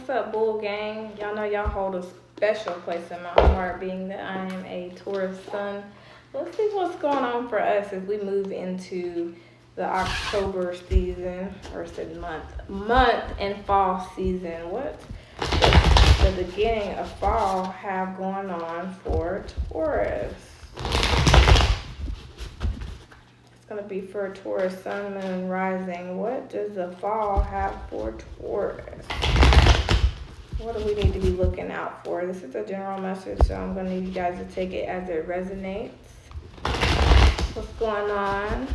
What's up, Bull Gang? Y'all know y'all hold a special place in my heart, being that I am a Taurus sun. Let's see what's going on for us as we move into the October season, or is it month and fall season. What does the beginning of fall have going on for Taurus? It's going to be for Taurus, sun, moon, and rising. What does the fall have for Taurus? What do we need to be looking out for? This is a general message, so I'm going to need you guys to take it as it resonates. What's going on?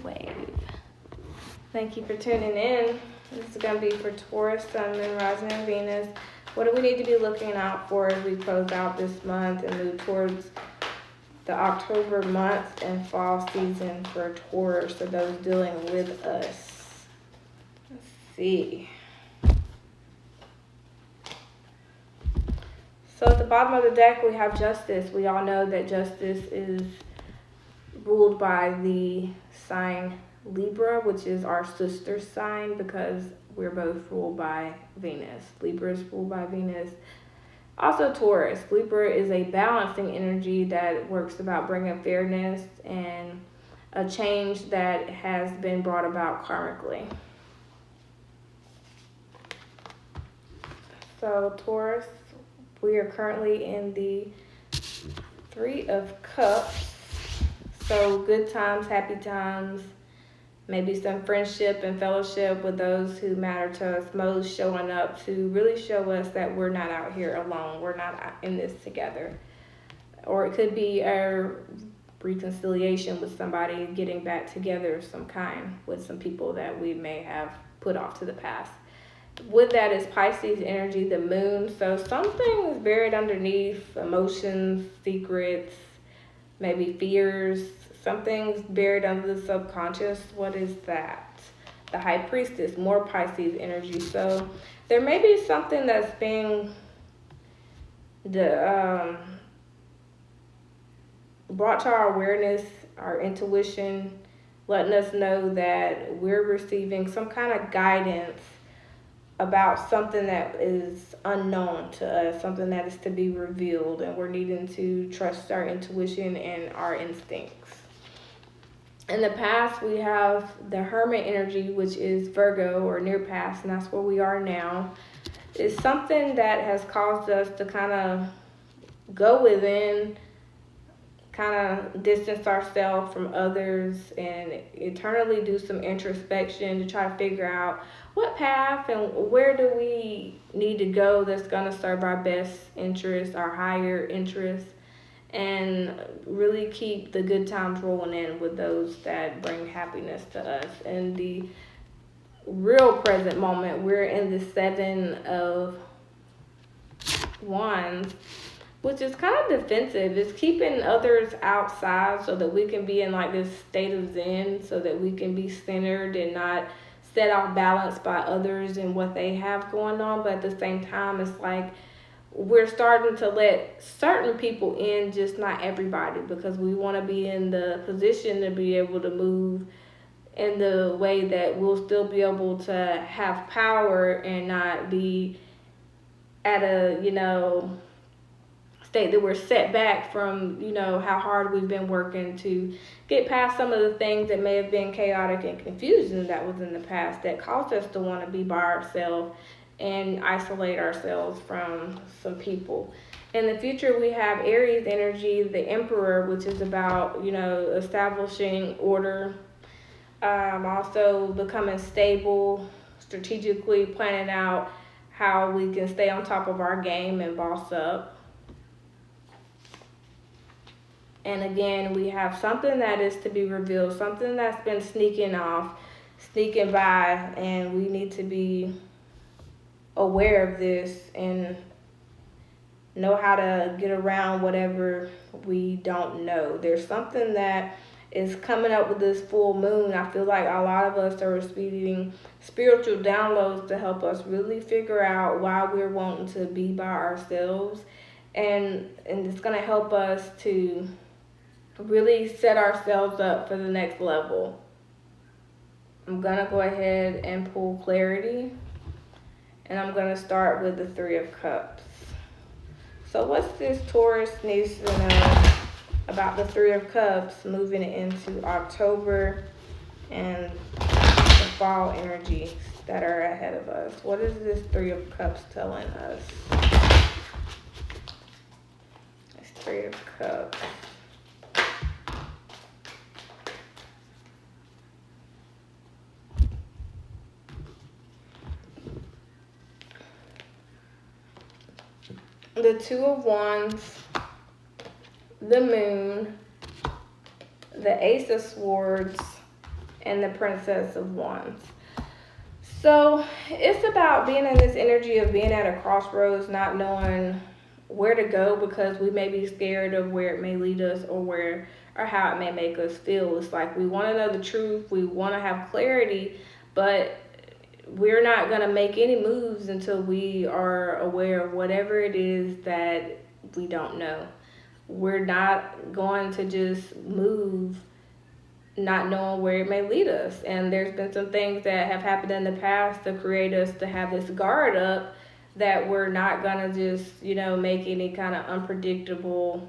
Wave. Thank you for tuning in. This is going to be for Taurus, sun, moon, rising, and Venus. What do we need to be looking out for as we close out this month and move towards the October month and fall season for Taurus, for those dealing with us? Let's see. So at the bottom of the deck, we have Justice. We all know that Justice is ruled by the sign Libra, which is our sister sign because we're both ruled by Venus. Libra is ruled by Venus. Also Taurus. Libra is a balancing energy that works about bringing fairness and a change that has been brought about karmically. So Taurus, we are currently in the Three of Cups. So good times, happy times, maybe some friendship and fellowship with those who matter to us most, showing up to really show us that we're not out here alone. We're not in this together. Or it could be a reconciliation with somebody, getting back together of some kind with some people that we may have put off to the past. With that is Pisces energy, the moon. So something is buried underneath, emotions, secrets, maybe fears. Something's buried under the subconscious. What is that? The High Priestess, more Pisces energy. So there may be something that's being brought to our awareness, our intuition, letting us know that we're receiving some kind of guidance about something that is unknown to us, something that is to be revealed, and we're needing to trust our intuition and our instincts. In the past, we have the Hermit energy, which is Virgo or near past, and that's where we are now. It's something that has caused us to kind of go within, kind of distance ourselves from others, and eternally do some introspection to try to figure out what path and where do we need to go that's going to serve our best interests, our higher interests, and really keep the good times rolling in with those that bring happiness to us. In the real present moment, we're in the Seven of Wands, which is kind of defensive. It's keeping others outside so that we can be in like this state of zen, so that we can be centered and not set off balance by others and what they have going on. But at the same time, it's like we're starting to let certain people in, just not everybody, because we want to be in the position to be able to move in the way that we'll still be able to have power and not be at a, state that we're set back from, how hard we've been working to get past some of the things that may have been chaotic and confusion that was in the past that caused us to want to be by ourselves and isolate ourselves from some people. In the future, we have Aries energy, the Emperor, which is about, establishing order, also becoming stable, strategically planning out how we can stay on top of our game and boss up. And again, we have something that is to be revealed, something that's been sneaking by, and we need to be aware of this and know how to get around whatever we don't know. There's something that is coming up with this full moon. I feel like a lot of us are receiving spiritual downloads to help us really figure out why we're wanting to be by ourselves, and it's going to help us to really set ourselves up for the next level. I'm going to go ahead and pull clarity. And I'm going to start with the Three of Cups. So what's this Taurus needs to know about the Three of Cups moving into October and the fall energies that are ahead of us? What is this Three of Cups telling us? This Three of Cups. The Two of Wands, the Moon, the Ace of Swords, and the Princess of Wands. So it's about being in this energy of being at a crossroads, not knowing where to go because we may be scared of where it may lead us or how it may make us feel. It's like we want to know the truth, we want to have clarity, but we're not going to make any moves until we are aware of whatever it is that we don't know. We're not going to just move not knowing where it may lead us. And there's been some things that have happened in the past to create us to have this guard up that we're not going to just, make any kind of unpredictable,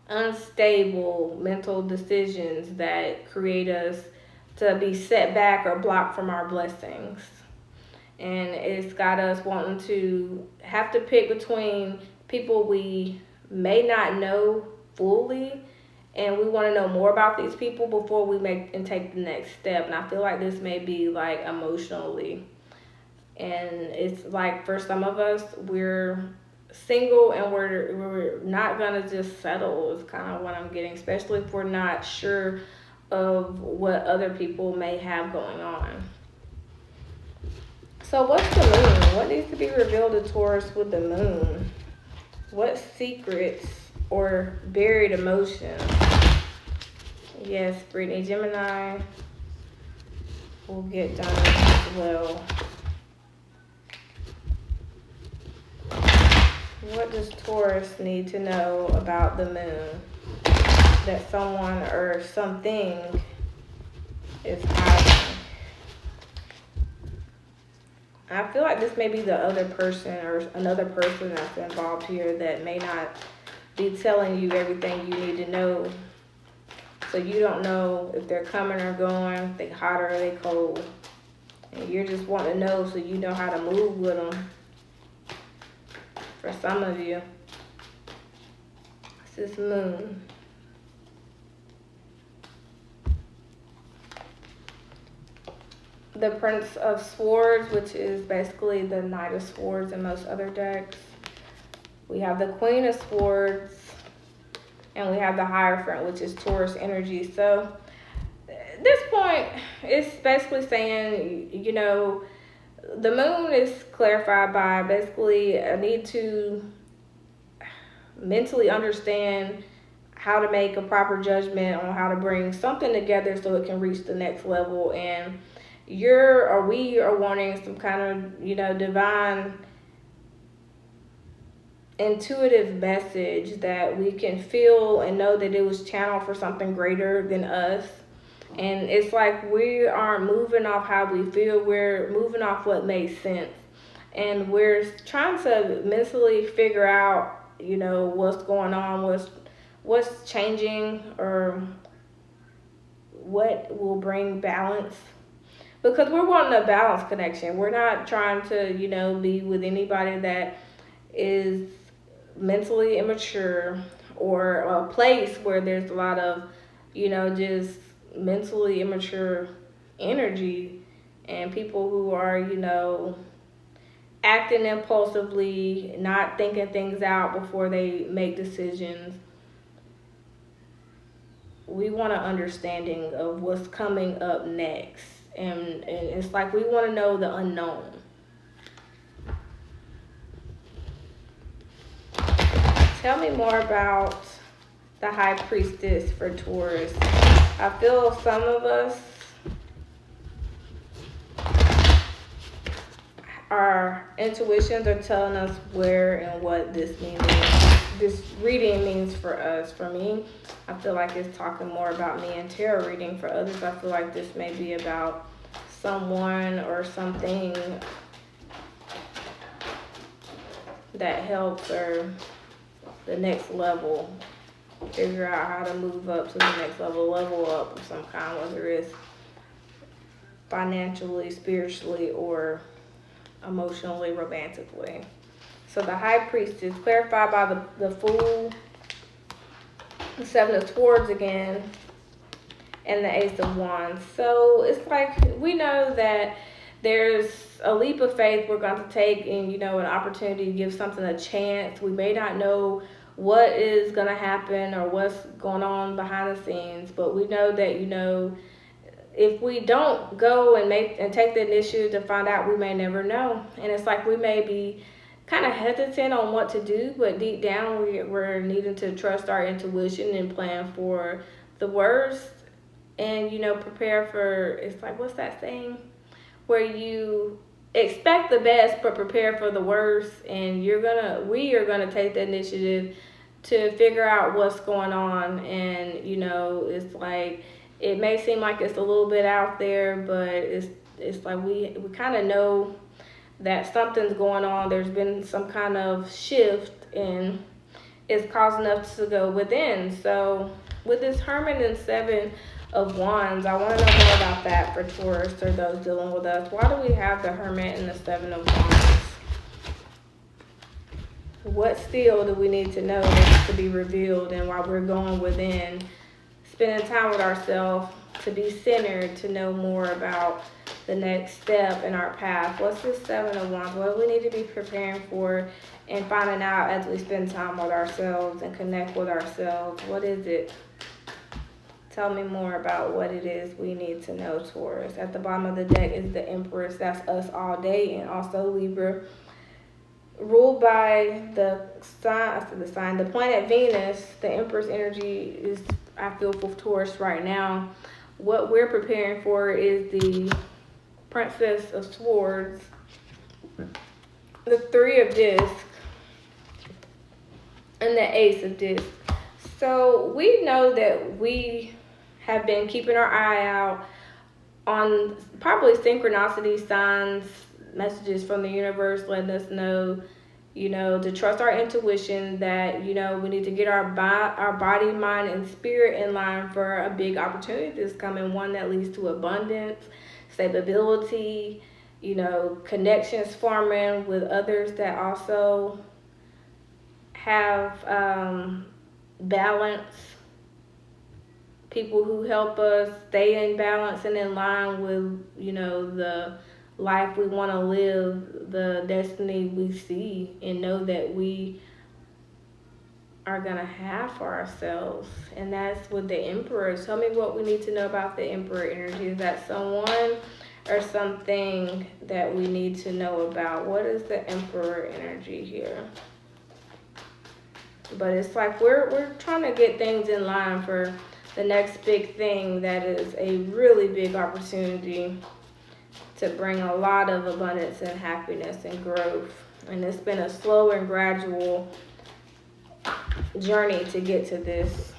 unstable mental decisions that create us to be set back or blocked from our blessings. And it's got us wanting to have to pick between people we may not know fully, and we want to know more about these people before we make and take the next step. And I feel like this may be like emotionally. And it's like for some of us, we're single and we're not gonna just settle is kind of what I'm getting, especially if we're not sure of what other people may have going on. So what's the moon? What needs to be revealed to Taurus with the moon? What secrets or buried emotions? Yes, Brittany, Gemini will get done as well. What does Taurus need to know about the moon that someone or something is hiding? I feel like this may be the other person or another person that's involved here that may not be telling you everything you need to know. So you don't know if they're coming or going, if they hot or they cold. And you're just wanting to know so you know how to move with them. For some of you, this is moon. The Prince of Swords, which is basically the Knight of Swords in most other decks. We have the Queen of Swords, and we have the Hierophant, which is Taurus energy. So at this point, it's basically saying, the moon is clarified by basically I need to mentally understand how to make a proper judgment on how to bring something together so it can reach the next level. And we are wanting some kind of, divine intuitive message that we can feel and know that it was channeled for something greater than us. And it's like we aren't moving off how we feel, we're moving off what makes sense. And we're trying to mentally figure out, what's going on, what's changing, or what will bring balance. Because we're wanting a balanced connection. We're not trying to, be with anybody that is mentally immature or a place where there's a lot of, just mentally immature energy and people who are, acting impulsively, not thinking things out before they make decisions. We want an understanding of what's coming up next. And it's like we want to know the unknown. Tell me more about the High Priestess for Taurus. I feel some of us, our intuitions are telling us where and what this reading means for us. For me, I feel like it's talking more about me and tarot reading. For others, I feel like this may be about someone or something that helps, or the next level. Figure out how to move up to the next level up of some kind, whether it's financially, spiritually, or emotionally, romantically. So the High Priestess, clarified by the Fool, the Seven of Swords again, and the Ace of Wands. So it's like, we know that there's a leap of faith we're going to take, and an opportunity to give something a chance. We may not know what is going to happen or what's going on behind the scenes, but we know that if we don't go and take the initiative to find out, we may never know. And it's like, we may be kind of hesitant on what to do, but deep down we're needing to trust our intuition and plan for the worst, and prepare for, it's like, what's that saying, where you expect the best but prepare for the worst. And we are gonna take the initiative to figure out what's going on. And it's like, it may seem like it's a little bit out there, but it's like we kind of know that something's going on. There's been some kind of shift, and it's causing us to go within. So with this Hermit and Seven of Wands, I want to know more about that for Taurus, or those dealing with us. Why do we have the Hermit and the Seven of Wands? What still do we need to know that needs to be revealed? And while we're going within, spending time with ourselves, to be centered, to know more about the next step in our path. What's this Seven of Wands? What do we need to be preparing for and finding out as we spend time with ourselves and connect with ourselves? What is it? Tell me more about what it is we need to know, Taurus. At the bottom of the deck is the Empress. That's us all day, and also Libra. Ruled by the planet Venus. The Empress energy is, I feel, for Taurus right now. What we're preparing for is the Princess of Swords, the Three of Discs, and the Ace of Discs. So we know that we have been keeping our eye out on probably synchronicity signs, messages from the universe letting us know, to trust our intuition, that, we need to get our body, mind, and spirit in line for a big opportunity that's coming, one that leads to abundance, stability, connections forming with others that also have balance, people who help us stay in balance and in line with, the life we want to live, the destiny we see and know that we are going to have for ourselves. And that's with the Emperor. Tell me what we need to know about the Emperor energy. Is that someone or something that we need to know about? What is the Emperor energy here? But it's like we're trying to get things in line for the next big thing that is a really big opportunity to bring a lot of abundance and happiness and growth. And it's been a slow and gradual journey to get to this.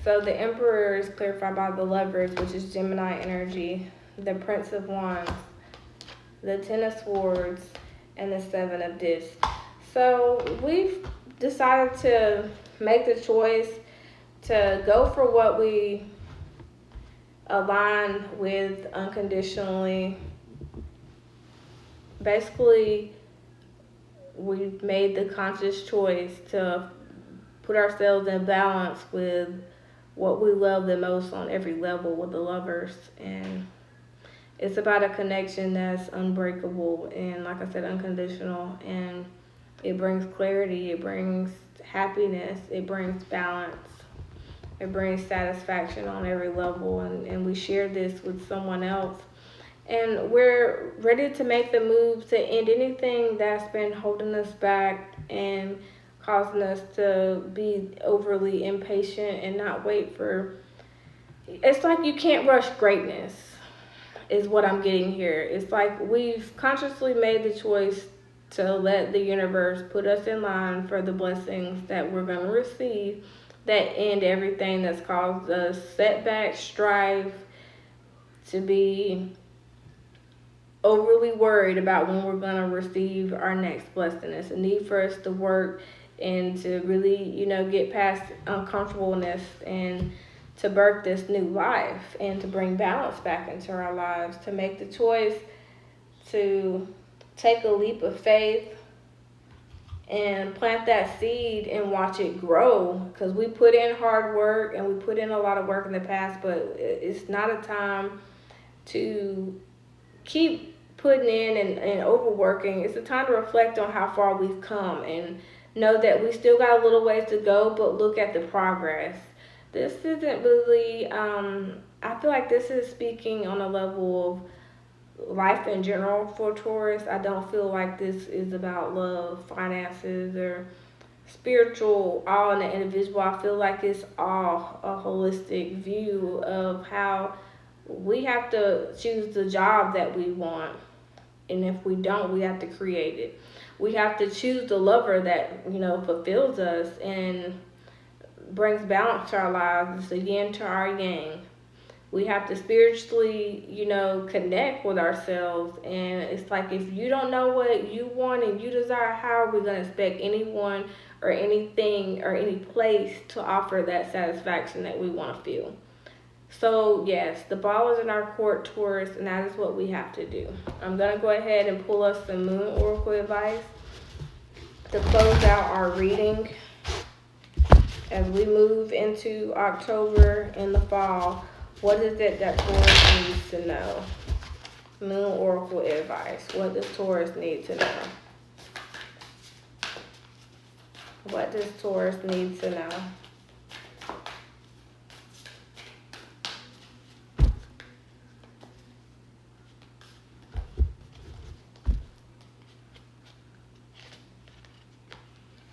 So the Emperor is clarified by the Lovers, which is Gemini energy, the Prince of Wands, the Ten of Swords, and the Seven of Discs. So we've decided to make the choice to go for what we align with unconditionally. Basically, we've made the conscious choice to put ourselves in balance with what we love the most on every level with the Lovers. And it's about a connection that's unbreakable and, like I said, unconditional. And it brings clarity, it brings happiness, it brings balance, it brings satisfaction on every level. And we share this with someone else. And we're ready to make the move to end anything that's been holding us back and causing us to be overly impatient and not wait for... It's like you can't rush greatness, is what I'm getting here. It's like we've consciously made the choice to let the universe put us in line for the blessings that we're going to receive that end everything that's caused us setback, strife, to be overly worried about when we're going to receive our next blessing. It's a need for us to work and to really, get past uncomfortableness and to birth this new life and to bring balance back into our lives, to make the choice to take a leap of faith and plant that seed and watch it grow, because we put in hard work and we put in a lot of work in the past, but it's not a time to keep putting in and overworking. It's a time to reflect on how far we've come and know that we still got a little ways to go, but look at the progress. This isn't really, I feel like this is speaking on a level of life in general for Taurus. I don't feel like this is about love, finances, or spiritual all in the individual. I feel like it's all a holistic view of how we have to choose the job that we want. And if we don't, we have to create it. We have to choose the lover that, fulfills us and brings balance to our lives. It's a yin to our yang. We have to spiritually, connect with ourselves. And it's like, if you don't know what you want and you desire, how are we going to expect anyone or anything or any place to offer that satisfaction that we want to feel? So yes, the ball is in our court, Taurus, and that is what we have to do. I'm going to go ahead and pull us some moon oracle advice to close out our reading as we move into October in the fall. What is it that Taurus needs to know? Moon oracle advice. What does Taurus need to know? What does Taurus need to know?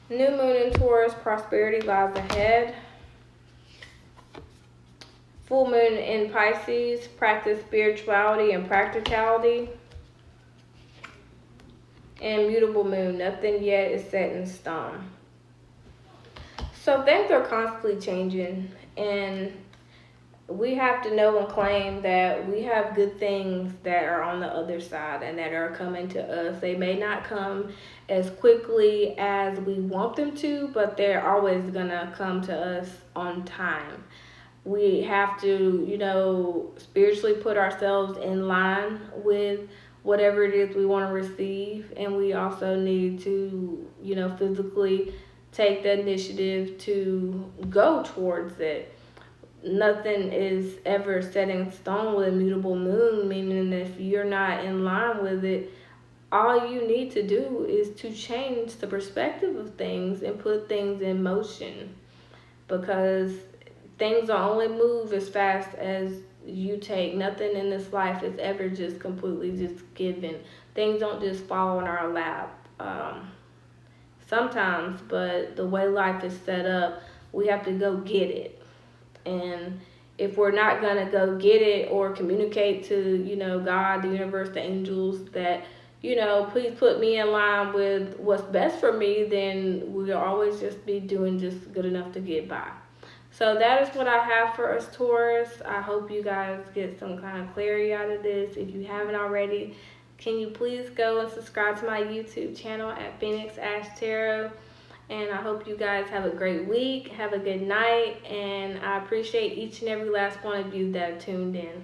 New moon in Taurus, prosperity lies ahead. Full moon in Pisces, practice spirituality and practicality. And mutable moon, nothing yet is set in stone. So things are constantly changing, and we have to know and claim that we have good things that are on the other side and that are coming to us. They may not come as quickly as we want them to, but they're always gonna come to us on time. We have to, spiritually put ourselves in line with whatever it is we want to receive. And we also need to, physically take the initiative to go towards it. Nothing is ever set in stone with a mutable moon, meaning if you're not in line with it, all you need to do is to change the perspective of things and put things in motion, because things will only move as fast as you take. Nothing in this life is ever just completely just given. Things don't just fall in our lap. Sometimes, but the way life is set up, we have to go get it. And if we're not going to go get it or communicate to, God, the universe, the angels, that, please put me in line with what's best for me, then we'll always just be doing just good enough to get by. So that is what I have for us, Taurus. I hope you guys get some kind of clarity out of this. If you haven't already, can you please go and subscribe to my YouTube channel at Phoenix Ash Tarot. And I hope you guys have a great week. Have a good night. And I appreciate each and every last one of you that have tuned in.